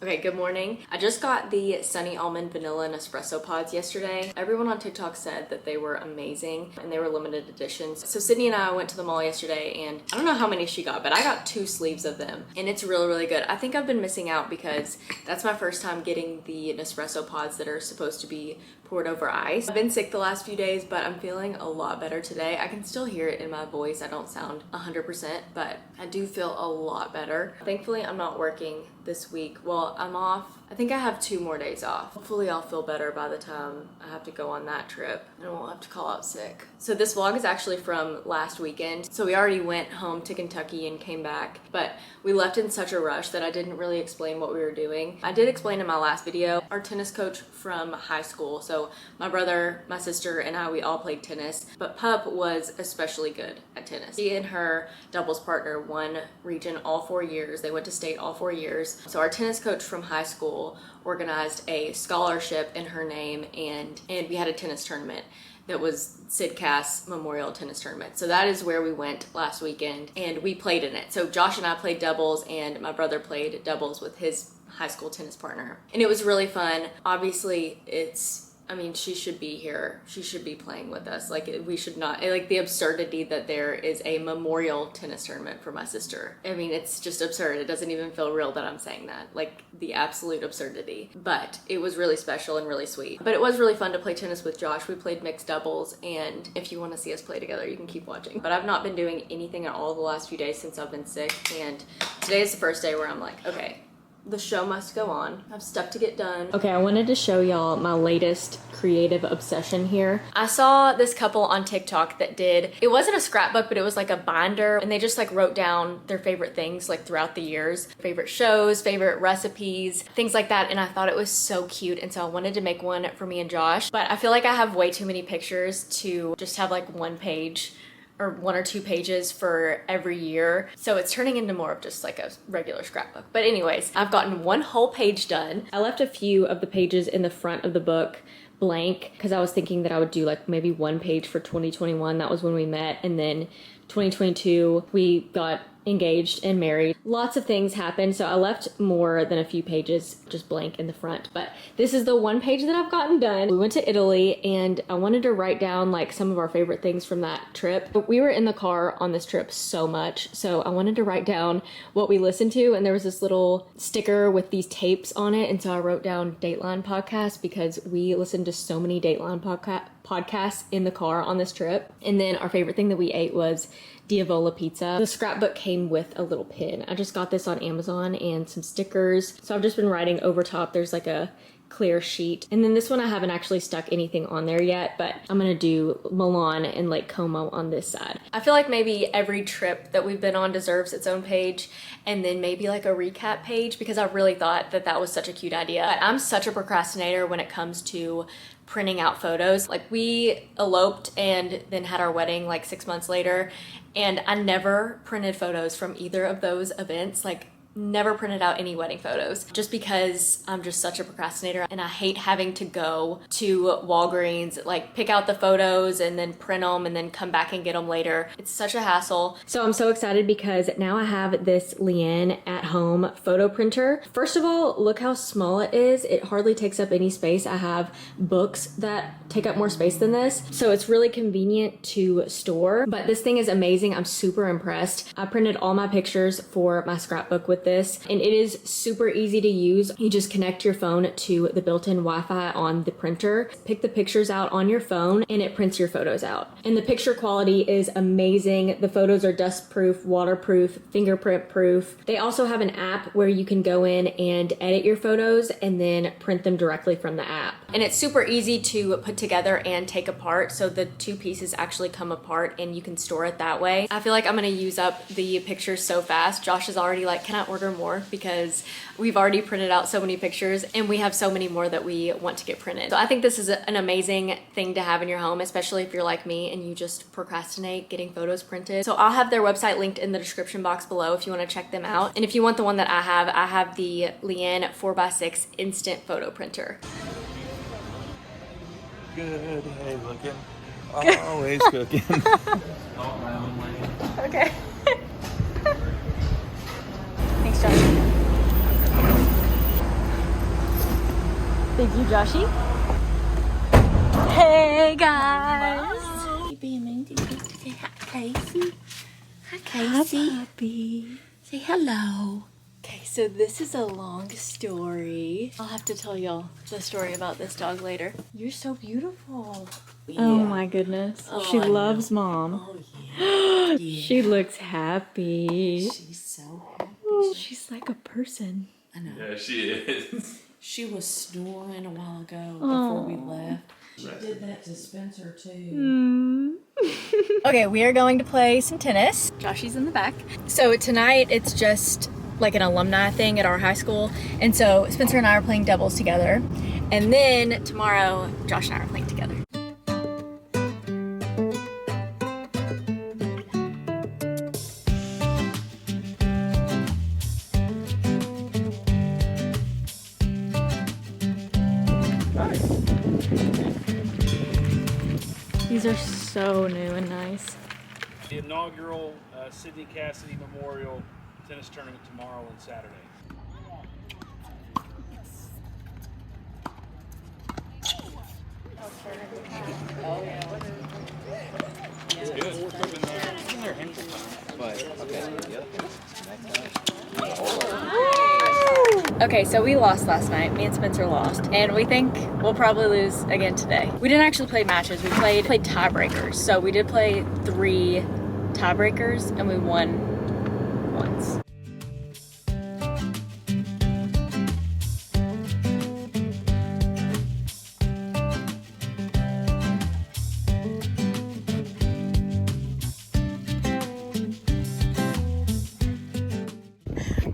Okay, good morning. I just got the Sunny Almond Vanilla Nespresso pods yesterday. Everyone on TikTok said that they were amazing and they were limited editions. So Sydney and I went to the mall yesterday and I don't know how many she got, but I got 2 sleeves of them and it's really, really good. I think I've been missing out because that's my first time getting the Nespresso pods that are supposed to be poured over ice. I've been sick the last few days, but I'm feeling a lot better today. I can still hear it in my voice. I don't sound 100%, but I do feel a lot better. Thankfully, I'm not working this week. Well, I'm off. I think I have 2 more days off. Hopefully I'll feel better by the time I have to go on that trip and I won't have to call out sick. So this vlog is actually from last weekend. So we already went home to Kentucky and came back, but we left in such a rush that I didn't really explain what we were doing. I did explain in my last video, our tennis coach from high school. So my brother, my sister, and I, we all played tennis, but Pup was especially good at tennis. She and her doubles partner won region all 4 years. They went to state all 4 years. So our tennis coach from high school organized a scholarship in her name and we had a tennis tournament that was Sid Cass Memorial Tennis Tournament. So that is where we went last weekend and we played in it. So Josh and I played doubles and my brother played doubles with his high school tennis partner. And it was really fun. Obviously she should be here. She should be playing with us. Like, we should not, like the absurdity that there is a memorial tennis tournament for my sister. I mean, it's just absurd. It doesn't even feel real that I'm saying that. Like, the absolute absurdity. But it was really special and really sweet. But it was really fun to play tennis with Josh. We played mixed doubles, and if you want to see us play together, you can keep watching. But I've not been doing anything at all the last few days since I've been sick, and today is the first day where I'm like, okay, the show must go on. I have stuff to get done. Okay, I wanted to show y'all my latest creative obsession here. I saw this couple on TikTok that it wasn't a scrapbook, but it was like a binder, and they just like wrote down their favorite things like throughout the years, favorite shows, favorite recipes, things like that, and I thought it was so cute, and so I wanted to make one for me and Josh, but I feel like I have way too many pictures to just have like 1 page or 1 or 2 pages for every year. So it's turning into more of just like a regular scrapbook. But anyways, I've gotten 1 whole page done. I left a few of the pages in the front of the book blank because I was thinking that I would do like maybe 1 page for 2021. That was when we met. And then 2022, we got engaged and married. Lots of things happened, so I left more than a few pages just blank in the front, but this is the 1 page that I've gotten done. We went to Italy and I wanted to write down like some of our favorite things from that trip. But we were in the car on this trip so much, so I wanted to write down what we listened to, and there was this little sticker with these tapes on it, and so I wrote down Dateline podcast because we listened to so many Dateline podcasts in the car on this trip. And then our favorite thing that we ate was Diavola pizza. The scrapbook came with a little pin. I just got this on Amazon and some stickers. So I've just been writing over top. There's like a clear sheet. And then this one I haven't actually stuck anything on there yet, but I'm gonna do Milan and Lake Como on this side. I feel like maybe every trip that we've been on deserves its own page, and then maybe like a recap page, because I really thought that that was such a cute idea. But I'm such a procrastinator when it comes to printing out photos. Like, we eloped and then had our wedding like 6 months later, and I never printed photos from either of those events. Like, never printed out any wedding photos just because I'm just such a procrastinator and I hate having to go to Walgreens, like pick out the photos and then print them and then come back and get them later. It's such a hassle. So I'm so excited because now I have this Lian at home photo printer. First of all, look how small it is. It hardly takes up any space. I have books that take up more space than this, so it's really convenient to store. But this thing is amazing. I'm super impressed. I printed all my pictures for my scrapbook with this, and it is super easy to use. You just connect your phone to the built-in Wi-Fi on the printer, pick the pictures out on your phone, and it prints your photos out. And the picture quality is amazing. The photos are dust-proof, waterproof, fingerprint-proof. They also have an app where you can go in and edit your photos and then print them directly from the app. And it's super easy to put together and take apart, so the 2 pieces actually come apart and you can store it that way. I feel like I'm gonna use up the pictures so fast. Josh is already like, can I order more? Because we've already printed out so many pictures and we have so many more that we want to get printed. So I think this is an amazing thing to have in your home, especially if you're like me and you just procrastinate getting photos printed. So I'll have their website linked in the description box below if you want to check them out. And if you want the one that I have the Lian 4x6 instant photo printer. Good, hey, looking. Always cooking. Okay. Thanks, Josh. Thank you, Joshy. Hey guys. Say hi, Casey. Hi, Casey. Hi, puppy. Say hello. Okay, so this is a long story. I'll have to tell y'all the story about this dog later. You're so beautiful. Yeah. Oh my goodness. Oh, she I loves know. mom. Oh, yeah. Yeah. She looks happy. She's so happy. Oh, she's like a person. I know. Yeah, she is. She was snoring a while ago before we left. She did that to Spencer too. Okay, we are going to play some tennis. Joshy's in the back. So tonight it's just like an alumni thing at our high school. And so Spencer and I are playing doubles together. And then tomorrow, Josh and I are playing together. These are so new and nice. The inaugural Sidney Cassidy Memorial Tennis Tournament tomorrow and Saturday. It's good. Okay, so we lost last night. Me and Spencer lost. And we think we'll probably lose again today. We didn't actually play matches. We played tiebreakers. So we did play 3 tiebreakers and we won once.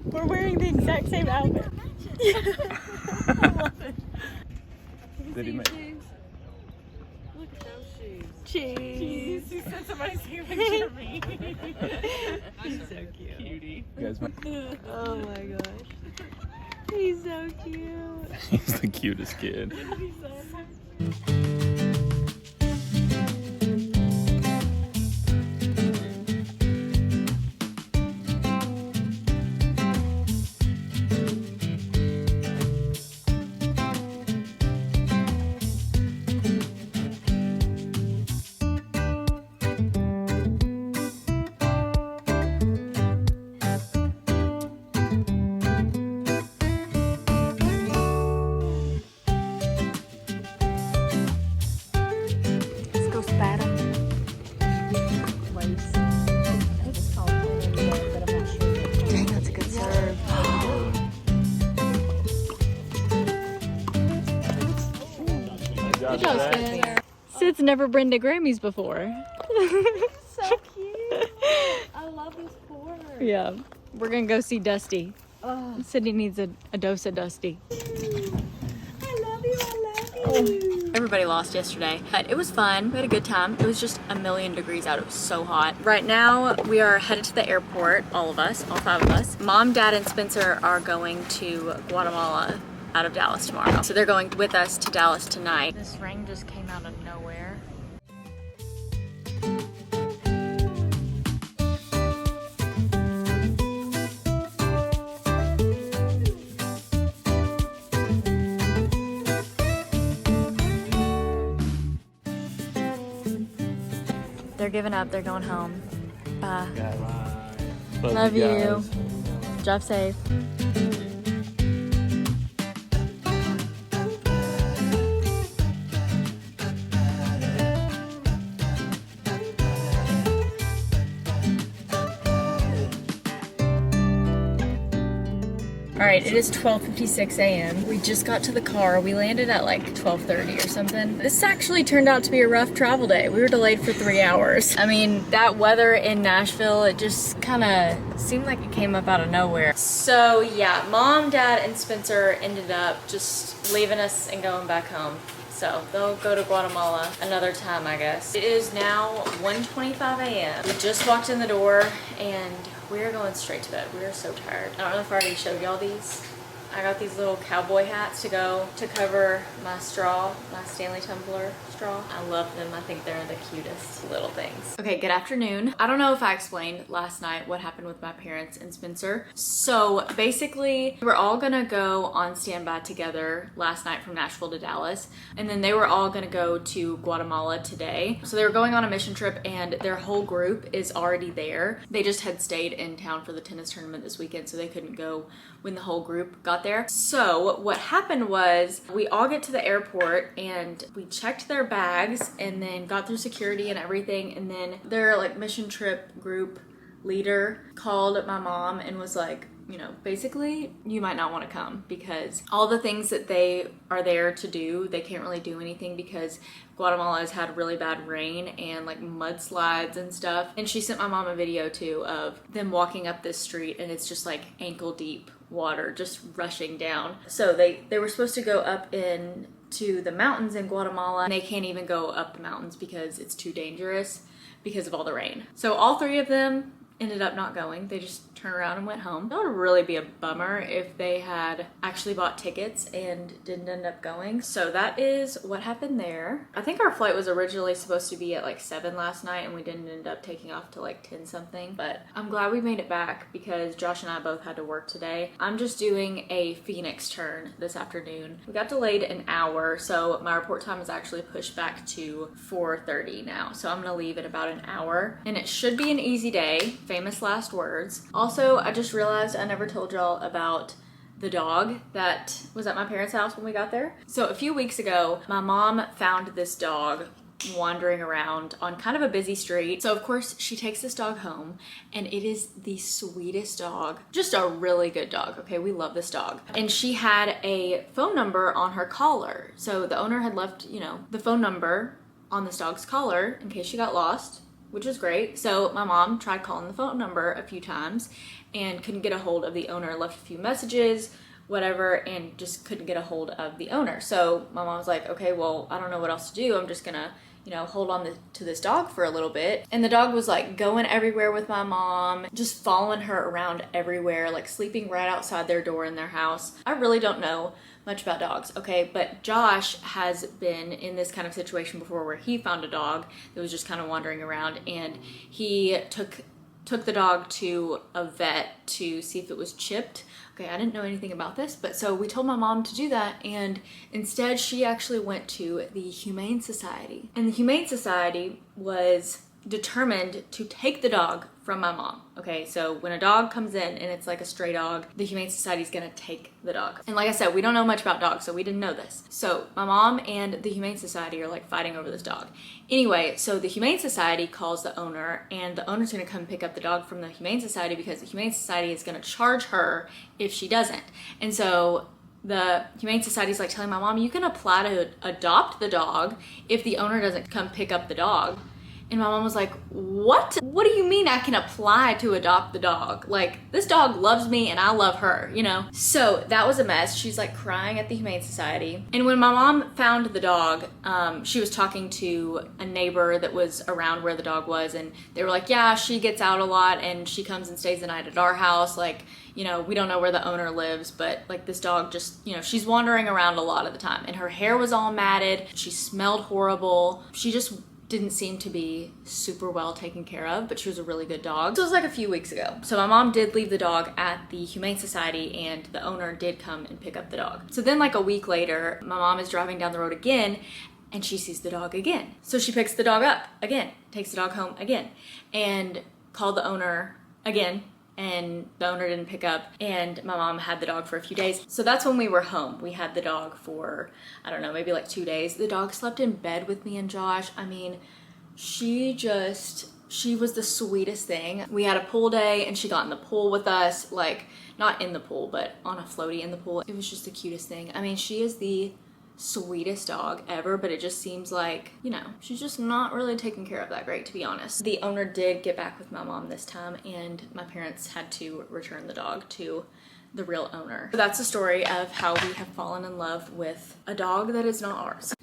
We're wearing the exact same outfit. Did he make? Look at those shoes. Cheese. You said somebody see a picture of me. He's so cute. Cutie. You guys, Oh my gosh. He's so cute. he's the cutest kid. Let's go spat him. Dang, that's a good serve. Good job, Zach. Sid's never been to Grammys before. So cute. I love this corner. Yeah, we're gonna go see Dusty. Sydney needs a dose of Dusty. I love you. Everybody lost yesterday, but it was fun. We had a good time. It was just a million degrees out. It was so hot. Right now, we are headed to the airport, all of us, all 5 of us. Mom, Dad, and Spencer are going to Guatemala out of Dallas tomorrow. So they're going with us to Dallas tonight. This rain just came out of nowhere. They're giving up. They're going home. Bye. Love you. Drive safe. All right, it is 12:56 a.m. We just got to the car. We landed at like 12:30 or something. This actually turned out to be a rough travel day. We were delayed for 3 hours. I mean, that weather in Nashville, it just kind of seemed like it came up out of nowhere. So yeah, Mom, Dad, and Spencer ended up just leaving us and going back home. So they'll go to Guatemala another time, I guess. It is now 1:25 a.m. We just walked in the door and we're going straight to bed. We are so tired. I don't know if I already showed y'all these. I got these little cowboy hats to go to cover my straw, my Stanley Tumbler straw. I love them. I think they're the cutest little things. Okay, good afternoon. I don't know if I explained last night what happened with my parents and Spencer. So basically, we were all gonna go on standby together last night from Nashville to Dallas, and then they were all gonna go to Guatemala today. So they were going on a mission trip, and their whole group is already there. They just had stayed in town for the tennis tournament this weekend, so they couldn't go when the whole group got there. So what happened was we all get to the airport and we checked their bags and then got through security and everything, and then their like mission trip group leader called my mom and was like, you know, basically you might not want to come because all the things that they are there to do, they can't really do anything because Guatemala has had really bad rain and like mudslides and stuff. And she sent my mom a video too of them walking up this street, and it's just like ankle deep water just rushing down. So they were supposed to go up into the mountains in Guatemala, and they can't even go up the mountains because it's too dangerous because of all the rain. So all three of them ended up not going. They just turned around and went home. That would really be a bummer if they had actually bought tickets and didn't end up going. So that is what happened there. I think our flight was originally supposed to be at like 7 last night, and we didn't end up taking off till like 10 something. But I'm glad we made it back because Josh and I both had to work today. I'm just doing a Phoenix turn this afternoon. We got delayed an hour, so my report time is actually pushed back to 4:30 now. So I'm gonna leave in about an hour, and it should be an easy day. Famous last words. Also, I just realized I never told y'all about the dog that was at my parents' house when we got there. So a few weeks ago, my mom found this dog wandering around on kind of a busy street. So of course she takes this dog home, and it is the sweetest dog. Just a really good dog, okay? We love this dog. And she had a phone number on her collar. So the owner had left, you know, the phone number on this dog's collar in case she got lost, which is great. So my mom tried calling the phone number a few times and couldn't get a hold of the owner, left a few messages, whatever, and just couldn't get a hold of the owner. So my mom was like, okay, well, I don't know what else to do. I'm just gonna, you know, hold on to this dog for a little bit. And the dog was like going everywhere with my mom, just following her around everywhere, like sleeping right outside their door in their house. I really don't know much about dogs, okay? But Josh has been in this kind of situation before where he found a dog that was just kind of wandering around, and he took the dog to a vet to see if it was chipped. Okay, I didn't know anything about this, but so we told my mom to do that, and instead she actually went to the Humane Society. And the Humane Society was determined to take the dog from my mom. Okay, so when a dog comes in and it's like a stray dog, the Humane Society is gonna take the dog. And like I said, we don't know much about dogs, so we didn't know this. So my mom and the Humane Society are like fighting over this dog. Anyway, so the Humane Society calls the owner, and the owner's gonna come pick up the dog from the Humane Society because the Humane Society is gonna charge her if she doesn't. And so the Humane Society is like telling my mom, you can apply to adopt the dog if the owner doesn't come pick up the dog. And my mom was like, what? What do you mean I can apply to adopt the dog? Like, this dog loves me and I love her, you know? So that was a mess. She's like crying at the Humane Society. And when my mom found the dog, she was talking to a neighbor that was around where the dog was, and they were like, yeah, she gets out a lot and she comes and stays the night at our house. Like, you know, we don't know where the owner lives, but like this dog just, you know, she's wandering around a lot of the time. And her hair was all matted. She smelled horrible. She just didn't seem to be super well taken care of, but she was a really good dog. So it was like a few weeks ago. So my mom did leave the dog at the Humane Society, and the owner did come and pick up the dog. So then like a week later, my mom is driving down the road again, and she sees the dog again. So she picks the dog up again, takes the dog home again, and called the owner again, and the owner didn't pick up, and my mom had the dog for a few days. So that's when we were home. We had the dog for, I don't know, maybe like 2 days. The dog slept in bed with me and Josh. I mean, she was the sweetest thing. We had a pool day and she got in the pool with us, like not in the pool, but on a floaty in the pool. It was just the cutest thing. I mean, she is the sweetest dog ever, but it just seems like, you know, she's just not really taken care of that great, to be honest. The owner did get back with my mom this time, and my parents had to return the dog to the real owner. So that's the story of how we have fallen in love with a dog that is not ours.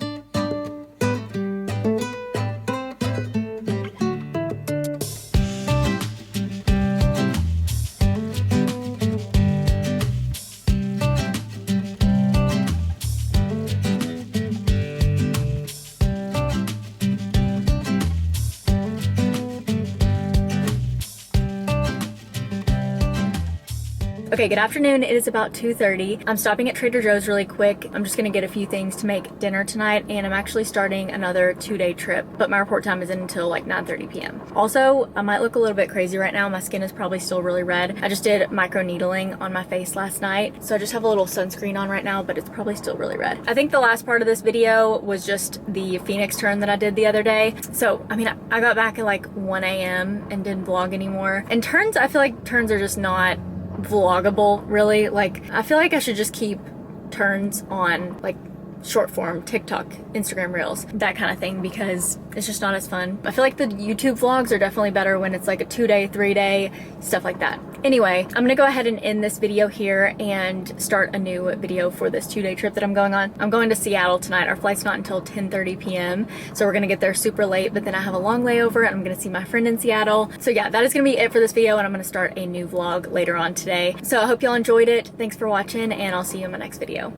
Okay, good afternoon. It is about 2:30. I'm stopping at Trader Joe's really quick. I'm just gonna get a few things to make dinner tonight, and I'm actually starting another 2-day trip, but my report time isn't until like 9:30 p.m. Also, I might look a little bit crazy right now. My skin is probably still really red. I just did micro needling on my face last night, so I just have a little sunscreen on right now, but it's probably still really red. I think the last part of this video was just the Phoenix turn that I did the other day. So, I mean, I got back at like 1 a.m. and didn't vlog anymore. And turns, I feel like turns are just not vloggable, really. Like, I feel like I should just keep turns on like short form TikTok, Instagram Reels, that kind of thing, because it's just not as fun. I feel like the YouTube vlogs are definitely better when it's like a 2-day, 3-day, stuff like that. Anyway, I'm gonna go ahead and end this video here and start a new video for this 2-day trip that I'm going on. I'm going to Seattle tonight. Our flight's not until 10:30 p.m. So we're gonna get there super late, but then I have a long layover and I'm gonna see my friend in Seattle. So yeah, that is gonna be it for this video, and I'm gonna start a new vlog later on today. So I hope y'all enjoyed it. Thanks for watching, and I'll see you in my next video.